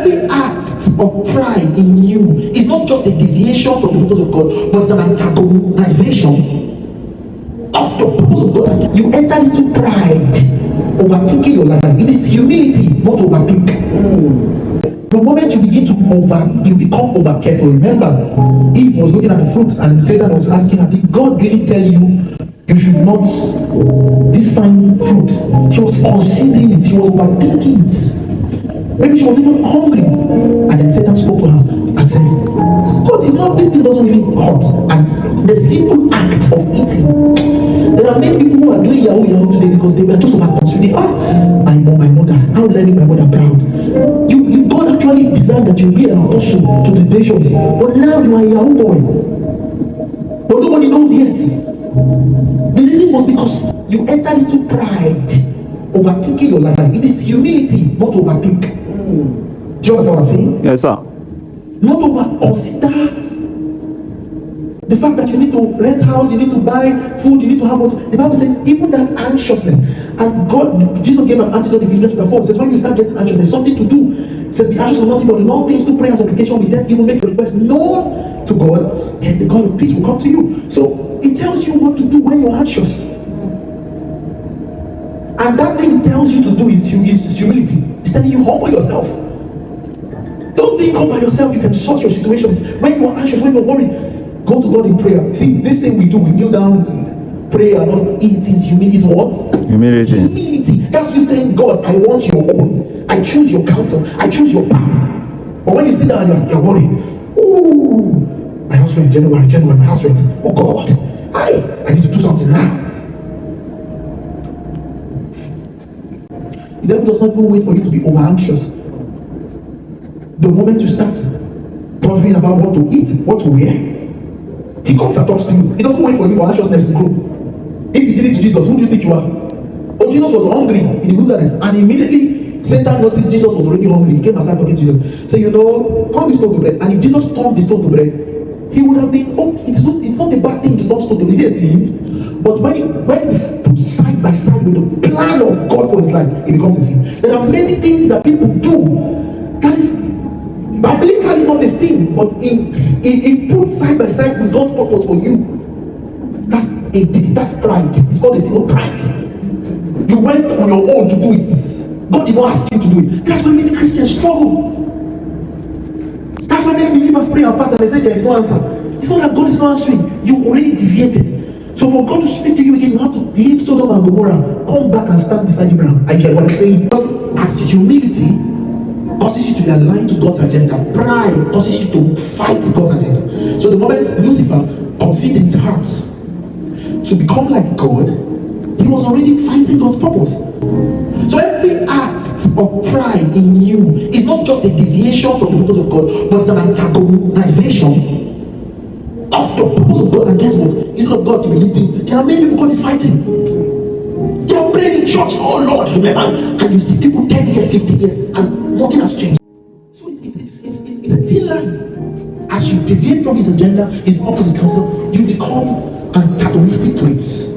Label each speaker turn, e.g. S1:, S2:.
S1: every act of pride in you is not just a deviation from the purpose of God, but it's an antagonization of the purpose of God. You enter into pride, overthinking your life. It is humility, not overthink. The moment you begin to you become over careful. Remember, Eve was looking at the fruit and Satan was asking her, did God really tell you should not this fine fruit? She was considering it, she was overthinking it. Maybe she was even hungry. And then Satan spoke to her and said, God, it's not, this thing doesn't really hurt. And the simple act of eating. There are many people who are doing Yahoo today because they were just over considering, my mother, how will I make my mother proud? God actually designed that you be an apostle to the nations. But now you are a Yahoo boy. But nobody knows yet. The reason was because you enter into pride, overthinking your life. It is humility, not overthink. Do you understand what I'm saying?
S2: Yes, sir.
S1: Not consider the fact that you need to rent house, you need to buy food, you need to have what the Bible says, even that anxiousness. And Jesus gave an antidote in Philippians chapter 4. It says, when you start getting anxious, there's something to do. It says, be anxious for nothing but in all things, through prayer and supplication, with thanksgiving, make your request known to God, and the God of peace will come to you. So it tells you what to do when you're anxious. And that thing it tells you to do is humility. It's telling you, humble yourself. Don't think all by yourself you can sort your situations. When you're anxious, when you're worried, go to God in prayer. See, this thing we do, we kneel down, pray, and all. It is humility. It's what?
S2: Humility.
S1: Humility. That's you saying, God, I want your own. I choose your counsel. I choose your path. But when you sit down and you're worried, ooh, my house rent, January, my house rent. Oh God, I need to do something now. The devil does not even wait for you to be over anxious. The moment you start pondering about what to eat, what to wear, he comes and talks to you. He doesn't wait for you for anxiousness to grow. If you did it to Jesus, who do you think you are? Oh, Jesus was hungry in the wilderness, and immediately Satan noticed Jesus was already hungry. He came and started talking to Jesus. So turn the stone to bread. And if Jesus turned the stone to bread, he would have been, it's not a bad thing to turn stone to bread. Is it a sin? But when it's put side by side with the plan of God for his life, it becomes a sin. There are many things that people do that is biblically not a sin, but it put side by side with God's purpose for you. That's pride. It's called a sin of pride. You went on your own to do it. God did not ask you to do it. That's why many Christians struggle. That's why many believers pray and fast and they say there is no answer. It's not that God is not answering. You already deviated. So for God to speak to you again, you have to leave Sodom and Gomorrah, come back and stand beside Abraham. And you hear what I'm saying? As humility causes you to be aligned to God's agenda, pride causes you to fight God's agenda. So the moment Lucifer conceived in his heart to become like God, he was already fighting God's purpose. So every act of pride in you is not just a deviation from the purpose of God, but it's an antagonization of the purpose of God. And guess what? Instead of God to be lifting, there are many people God is fighting. They are praying in church, oh Lord, remember, and you see people 10 years, 50 years, and nothing has changed. So it's a thin line. As you deviate from his agenda, his purpose, his counsel, you become antagonistic to it.